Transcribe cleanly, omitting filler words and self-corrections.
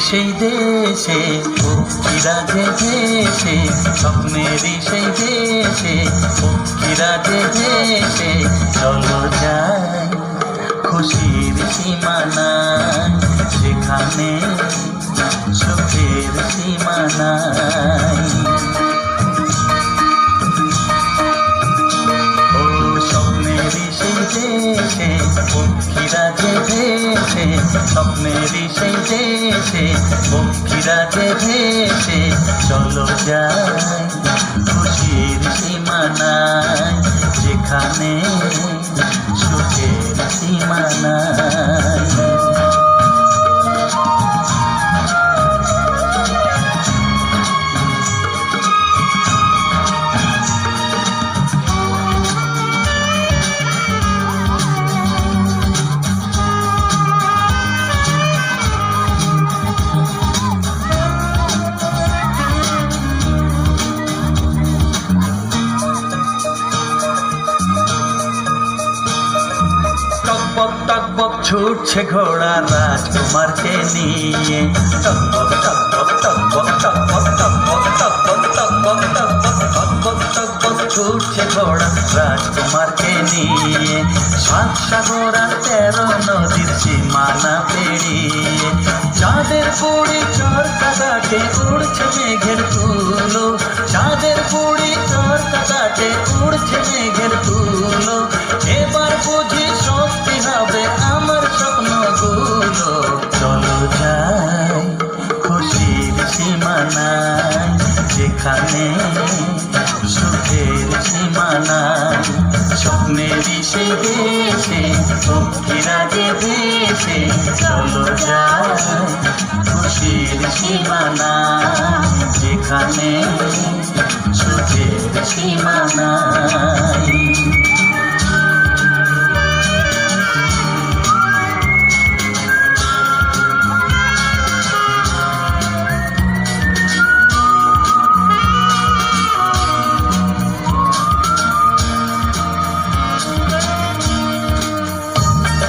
সেই দেশে পক্ষীরা যে ভেসে, স্বপ্নেরই সেই দেশে পক্ষীরা যে ভেসে, চলো যাই খুশির সীমানায়, যেখানে সুখের সীমানায়। ও স্বপ্নেরই সেই দেশে পক্ষীরা যে ভেসে, স্বপ্নেরই সেই দেশে পক্ষীরা যে ভেসে, চলো যাই খুশির সীমানায়, যেখানে সুখের সীমানায়। টকবক টকবক ছুটছে ঘোড়া রাজকুমারকে নিয়ে, টকবক টকবক টকবক টকবক টকবক টকবক টকবক টকবক টকবক টকবক ছুটছে ঘোড়া রাজকুমারকে নিয়ে, সাত সাগর আর 13 নদীর সীমানা পেরিয়ে, চাঁদের পুরী চরকা ঘাটে উড়ছে মেঘের তুলো, চাঁদের পুরী চরকা ঘাটে উড়ছে মেঘের তুলো, এবার বুঝি সত্যি হবে আমার স্বপ্নগুলো, চলো যাই খুশির সীমানায়, যেখানে সুখের সীমানায়, স্বপ্নেরই সেই দেশে পক্ষীরা যে ভেসে, চলো যাই খুশির সীমানায়, যেখানে সুখের সীমানায়।